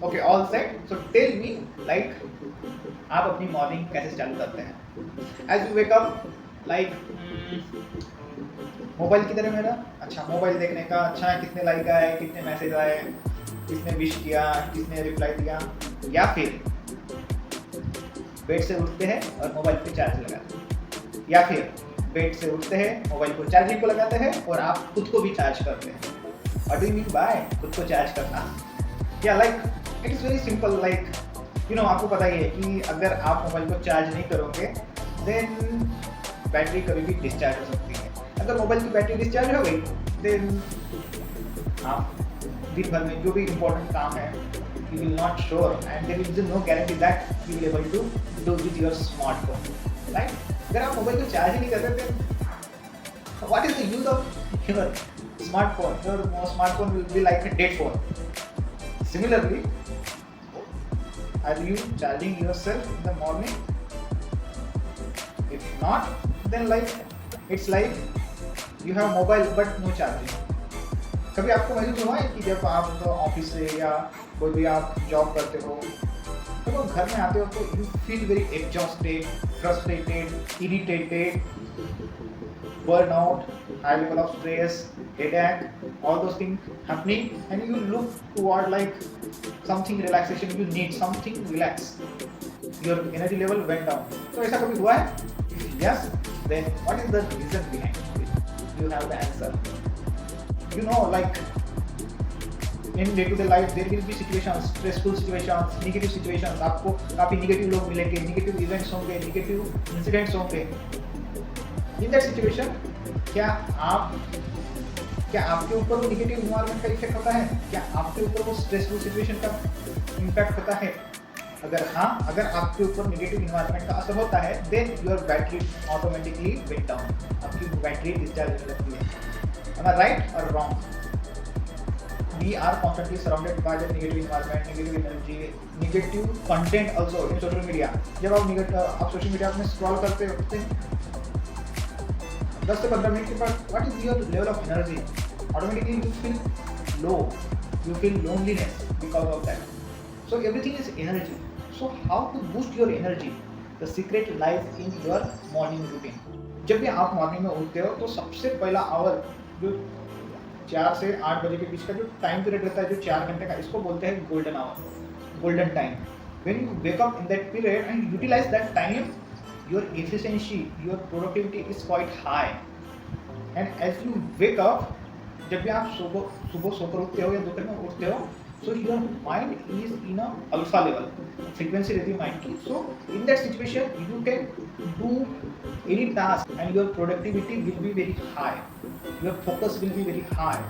Okay, all set. So tell me, like आप अपनी morning कैसे चालू करते हैं? As you wake up, like mobile किधर है मेरा? अच्छा, मोबाइल देखने का। अच्छा है, कितने लाइक आए, कितने मैसेज आए, किसने विश किया, किसने रिप्लाई दिया। या फिर बेड से उठते हैं और मोबाइल पे चार्ज लगाते हैं, या फिर बेड से उठते हैं, मोबाइल को चार्जिंग को लगाते हैं और आप खुद को भी चार्ज करते हैं। What do you mean by खुद को चार्ज करना? या like it is very simple, like आपको पता ही है कि अगर आप मोबाइल को चार्ज नहीं करोगे देन बैटरी कभी भी डिस्चार्ज हो सकती है। अगर मोबाइल की बैटरी डिस्चार्ज हो गई देन आप दिन भर में जो भी इम्पोर्टेंट काम है you will not sure and there is no guarantee that you will able to do with your smartphone, right? अगर आप मोबाइल को चार्ज ही नहीं करते then what is the use of your smartphone? Your smartphone will be like a dead phone. Similarly, are you charging yourself in the morning? If not, then like it's like you have mobile but no charging. कभी आपको महसूस हुआ है कि जब आप office से या कोई भी आप जॉब करते हो तो वो घर में आते हो तो you feel very exhausted, frustrated, irritated, burn out, high level of stress, headache, all those things happening and you look toward like something relaxation, you need something relax, your energy level went down. तो ऐसा कभी हुआ है? Yes, then what is the reason behind it? You have the answer. Like in day to day life there will be situations, stressful situations, negative situations. आपको काफी negative लोग मिलेंगे, negative events होंगे, नेगेटिव इंसिडेंट्स होंगे। In that situation क्या आपके ऊपर वो नेगेटिव इन्वायरमेंट का इफेक्ट होता है? क्या आपके ऊपर वो स्ट्रेसफुल सिचुएशन का इम्पैक्ट होता है? अगर हाँ, अगर आपके ऊपर नेगेटिव इन्वायरमेंट का असर होता है then your battery automatically went down, आपकी बैटरी डिस्चार्ज होने लगती है। Am I right or wrong? We are constantly surrounded by the negative environment, negative energy, negative content also in social media. जब आप सोशल मीडिया में scroll करते होते हैं 10 से 15 मिनट के बाद what is your level of energy? Automatically you feel low, you feel loneliness because of that. So everything is energy. So how to boost your energy? The secret lies in your morning routine. जब भी आप morning में उठते हो तो सबसे पहला our जो 4 से 8 बजे के बीच का जो टाइम पीरियड रहता है, जो 4 घंटे का, इसको बोलते हैं golden hour, golden time. When you wake up in that period and utilize that time, your efficiency, your productivity is quite high. And as you wake up, जब भी आप सुबह सोकर उठते हो या दोपहर में उठते हो, so your mind is in a alpha level, frequency रहती है माइंड की। so in that situation you can do any task and your productivity will be very high, your focus will be very high,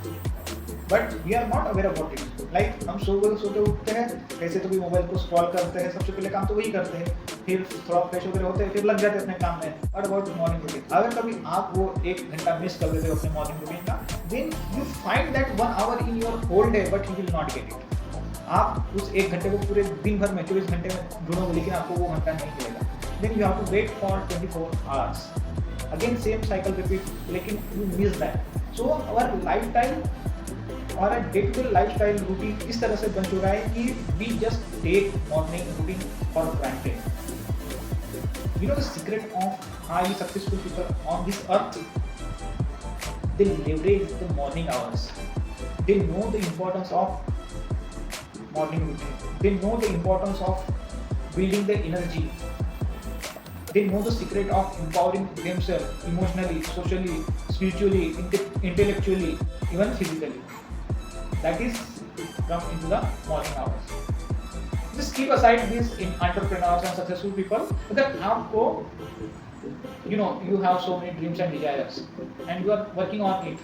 but we are not aware about it. like हम सोते उठते हैं, कैसे तो भी mobile को scroll करते हैं, सबसे पहले काम तो वही करते हैं, फिर थोड़ा फ्रेश वगैरह होते हैं, फिर लग जाते हैं अपने काम में। और अबाउट मॉर्निंग रूटीन, अगर कभी आप वो 1 घंटा मिस कर देते हो अपने मॉर्निंग रूटीन का, then you find that 1 hour in your whole day but you will not get it. आप उस 1 घंटे को पूरे दिन भर में 24 घंटे में ढूंढोगे लेकिन आपको वो घंटा नहीं मिलेगा। Then you have to wait for 24 hours, again same cycle repeat, लेकिन you miss that. So our lifestyle और day to day lifestyle routine इस तरह से बन चुका है कि we just take morning routine for granted. You know the secret of highly successful people on this earth? They leverage the morning hours. They know the importance of morning routine. They know the importance of building the energy. They know the secret of empowering themselves emotionally, socially, spiritually, intellectually, even physically. That is come into the morning hours. Just keep aside these in entrepreneurs and successful people. अगर आपको you have so many dreams and desires and you are working on it.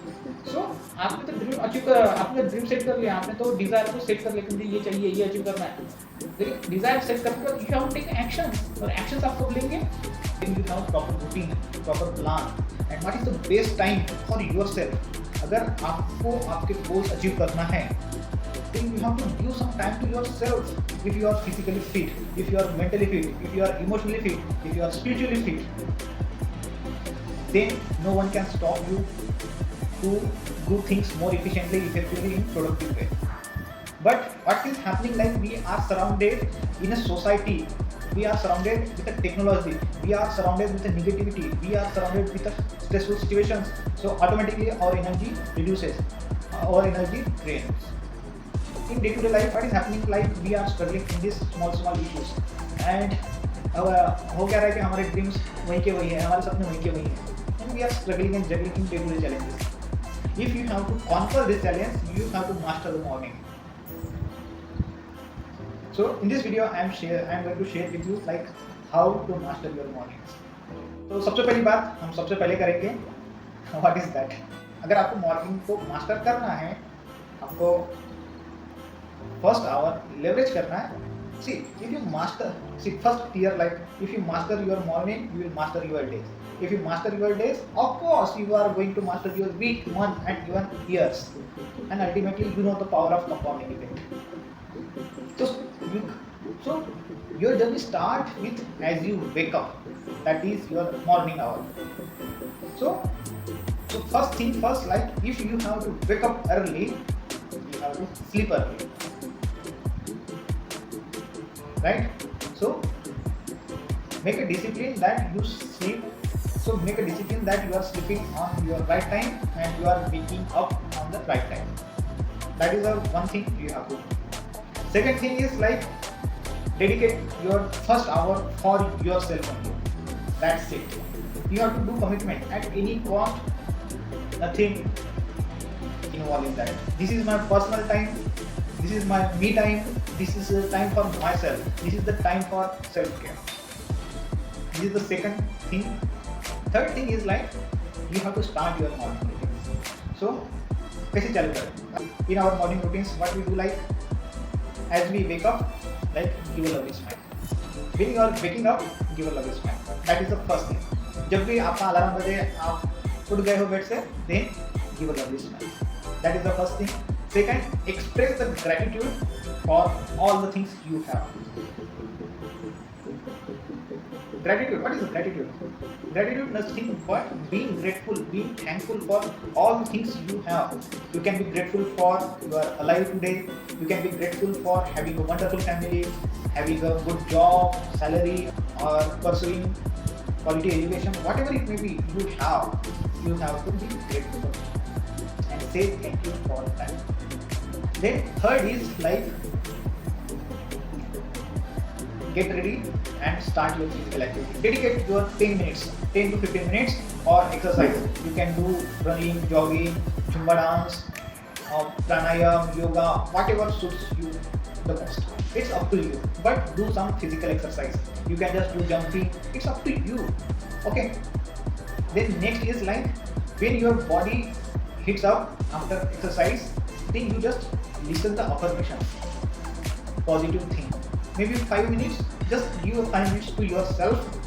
So आपने तो dream achieve कर, आपने dream set कर लिया, आपने तो डिजायर को सेट कर लिया कि मुझे ये चाहिए, ये अचीव करना है। लेकिन डिजायर सेट करके you have to take action, और एक्शंस आप कब लेंगे? Then you have proper routine, proper plan, and what is the best time for yourself? अगर आपको आपके गोल्स अचीव करना है then you have to give some time to yourself. If you are physically fit, if you are mentally fit, if you are emotionally fit, if you are spiritually fit, then no one can stop you to do things more efficiently, effectively, in productive way. But what is happening, like we are surrounded in a society, we are surrounded with a technology, we are surrounded with a negativity, we are surrounded with a stressful situations, so automatically our energy reduces, our energy drains. In day-to-day life what is happening, like we are struggling in these small issues, and हो क्या रहा है कि हमारे dreams वहीं के वही है, हमारे सपने वहीं के वही हैं, and we are struggling and juggling in day-to-day challenges. If you have to conquer this challenge, you have to master the morning. So in this video I am going to share with you like how to master your mornings. तो सबसे पहली बात हम सबसे पहले करेंगे, what is that? अगर आपको मॉर्निंग को मास्टर करना है, आपको फर्स्ट आवर लेवरेज करना है. See, if you master, see first tier, like if you master your morning, you will master your days. If you master your days, of course you are going to master your week, month, and even years. And ultimately, you know the power of compounding effect. So your journey start with as you wake up. That is your morning hour. So first thing first, like if you have to wake up early, you have to sleep early. Right? So make a discipline that you sleep. So make a discipline that you are sleeping on your right time and you are waking up on the right time. That is the one thing you have to do. Second thing is like dedicate your first hour for yourself only. That's it. You have to do commitment at any cost. Nothing involved in that. This is my personal time. This is my me time. This is the time for myself. This is the time for self-care. This is the second thing. Third thing is like you have to start your morning routines. So कैसे चालू करें? In our morning routines, what we do, like as we wake up, like give a lovely smile. When you are waking up, give a lovely smile. That is the first thing. जब भी आपका alarm बजे आप उठ गए हो bed से, then give a lovely smile. That is the first thing. Second, express the gratitude for all the things you have. Gratitude. What is gratitude? Gratitude is nothing but being grateful, being thankful for all the things you have. You can be grateful for you are alive today. You can be grateful for having a wonderful family, having a good job, salary, or pursuing quality education. Whatever it may be, you have to be grateful for and say thank you for that. Then third is like get ready and start your physical activity. Dedicate your 10 minutes, 10 to 15 minutes or exercise. You can do running, jogging, Zumba dance, pranayam, yoga, whatever suits you the most. It's up to you. But do some physical exercise. You can just do jumping. It's up to you. Okay. Then next is like when your body hits up after exercise, then you just listen the affirmations, positive thing. Maybe 5 minutes, just give 5 minutes to yourself.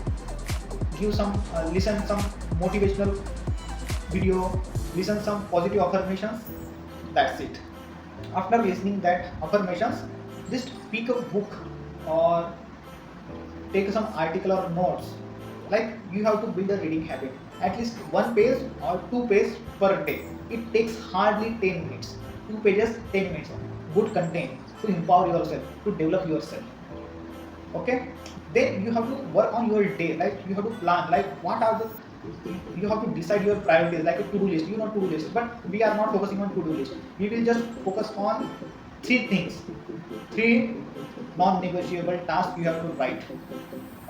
Give some, listen some motivational video, listen some positive affirmations. That's it. After listening that affirmations, just pick a book or take some article or notes. Like you have to build a reading habit. At least 1 page or 2 pages per day. It takes hardly 10 minutes. 2 pages, 10 minutes. Good content to empower yourself, to develop yourself. Okay? Then you have to work on your day. Like you have to plan. Like what are the you have to decide your priorities, like a to-do list. You know to-do list, but we are not focusing on to-do list. We will just focus on 3 things, 3 non-negotiable tasks you have to write.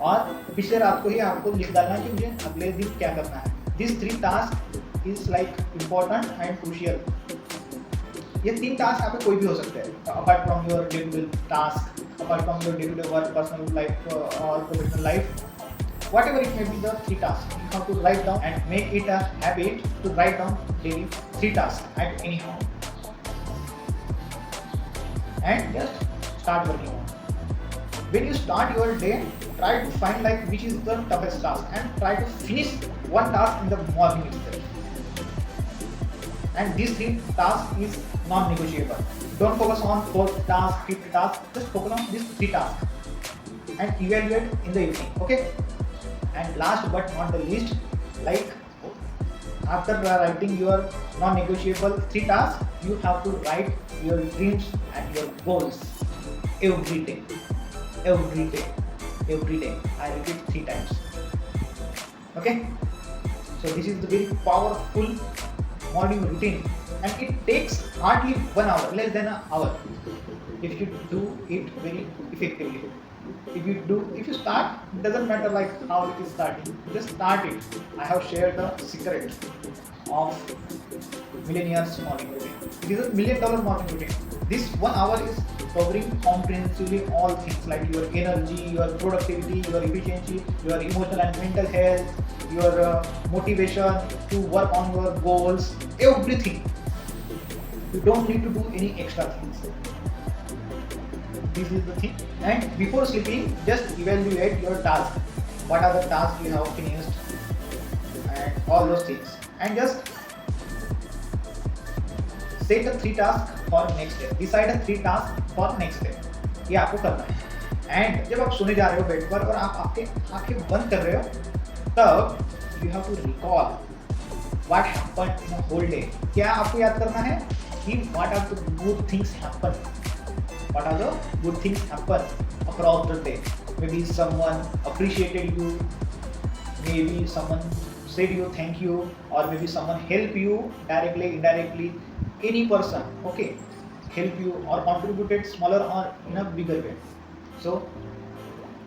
और पिछले रात को ही आपको लिख डालना है कि मुझे अगले दिन क्या करना है. These 3 tasks is like important and crucial. ये 3 टास्क आप कोई भी हो सकते हैं, apart from your day to day task, apart from your day to day work, personal life और professional life. Whatever it may be, the 3 tasks you have to write down and make it a habit to write down daily 3 tasks at any time and just start working on. When you start your day, try to find like which is the toughest task and try to finish one task in the morning itself. And these 3 tasks is non-negotiable. Don't focus on 4th task, 5th task. Just focus on these 3 tasks and evaluate in the evening. Okay. And last but not the least, like After writing your non-negotiable 3 tasks, you have to write your dreams and your goals every day. Every day. Every day. I repeat 3 times. Okay? So this is the very powerful morning routine, and it takes hardly 1 hour, less than an hour, if you do it very effectively. If you start, it doesn't matter like how it is starting, just start it. I have shared the secret of millionaires morning routine. It is $1 million morning routine. This 1 hour is covering comprehensively all things like your energy, your productivity, your efficiency, your emotional and mental health, your motivation to work on your goals, everything. You don't need to do any extra things. This is the thing. And before sleeping, just evaluate your task. What are the tasks you have finished and all those things. And just set a 3 tasks for next day. Decide a 3 tasks for next day. ये आपको करना है. And जब आप सोने जा रहे हो बेड पर और आप आपके आंखें बंद कर रहे हो, तब you have to recall what happened in a whole day. क्या आपको याद करना है कि what are the good things happen. What are the good things happen across the day? Maybe someone appreciated you, maybe someone said you thank you, or maybe someone help you directly, indirectly. Any person, okay, help you or contributed smaller or in a bigger way. So,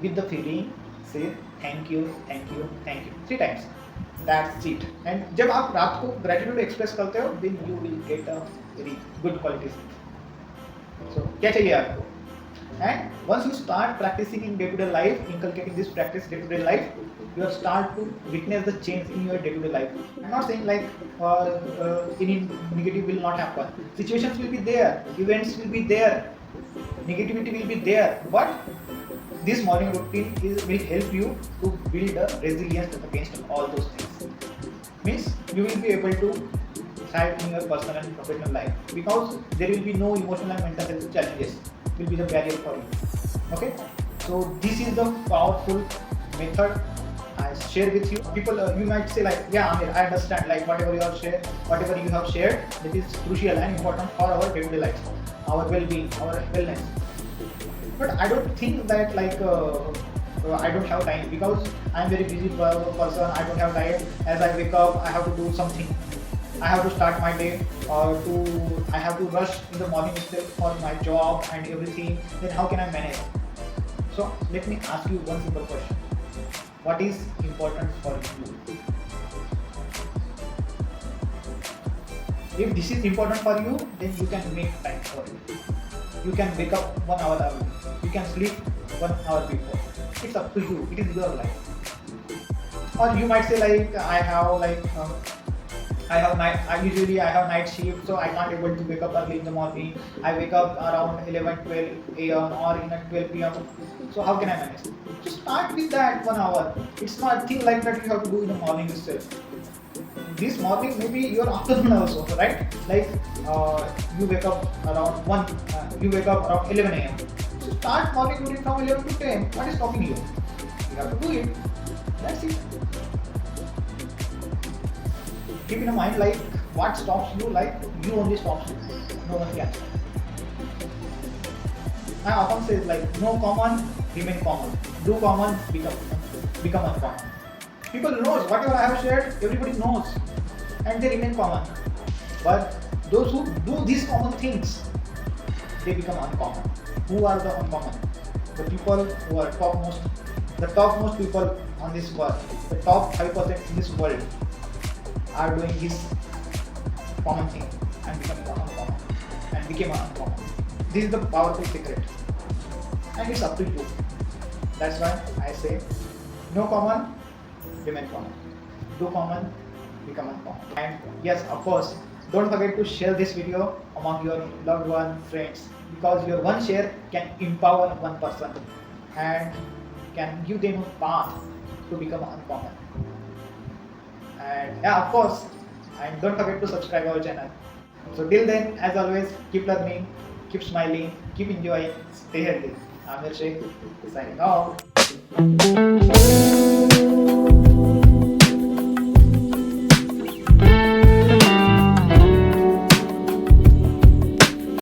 with the feeling, say thank you, thank you, thank you 3 times. That's it. And जब आप रात को gratitude express करते हो, then you will get a very good quality sleep. So, क्या चाहिए आपको? And once you start practicing in day-to-day life, inculcating this practice day-to-day life, you will start to witness the change in your day-to-day life. I'm not saying like any negative will not happen. Situations will be there, events will be there, negativity will be there. But this morning routine will help you to build a resilience against all those things. Means you will be able to thrive in your personal and professional life, because there will be no emotional and mental health challenges will be the barrier for you. Okay, so this is the powerful method I share with you. People, you might say like, yeah Amir, I understand, like whatever you have shared, that is crucial and important for our day-to-day life, our well-being, our wellness. But I don't think that like I don't have time, because I am very busy person. I don't have time. As I wake up, I have to do something. I have to start my day, I have to rush in the morning itself for my job and everything. Then how can I manage? So let me ask you one simple question. What is important for you? If this is important for you, then you can make time for it. You can wake up 1 hour early. You can sleep 1 hour before. It's up to you. It is your life. Or you might say like, I have night shift, so I can't able to wake up early in the morning. I wake up around 11-12 a.m. or in at 12 p.m. So how can I manage? Just start with that 1 hour. It's not a thing like that you have to do in the morning itself. This morning, maybe your afternoon also, right? Like you wake up around 11 a.m. So start morning routine from 11 to 10. What is stopping you? You have to do it. That's it. Keep in mind like what stops you, like you only stops you. No one can. I often say like no common, remain common. Do common, become uncommon. People knows whatever I have shared, everybody knows, and they remain common. But those who do these common things, they become uncommon. Who are the uncommon? The people who are the topmost people on this world, the top 5% in this world are doing this common thing and became uncommon. This is the powerful secret, and it's up to you. That's why I say no common, remain common. Do common, become uncommon. And yes, of course, don't forget to share this video among your loved one, friends, because your one share can empower one person and can give them a path to become uncommon. And yeah, of course, and don't forget to subscribe our channel. So till then, as always, keep learning, keep smiling, keep enjoying, stay healthy. I'm Amir Sheikh, signing off.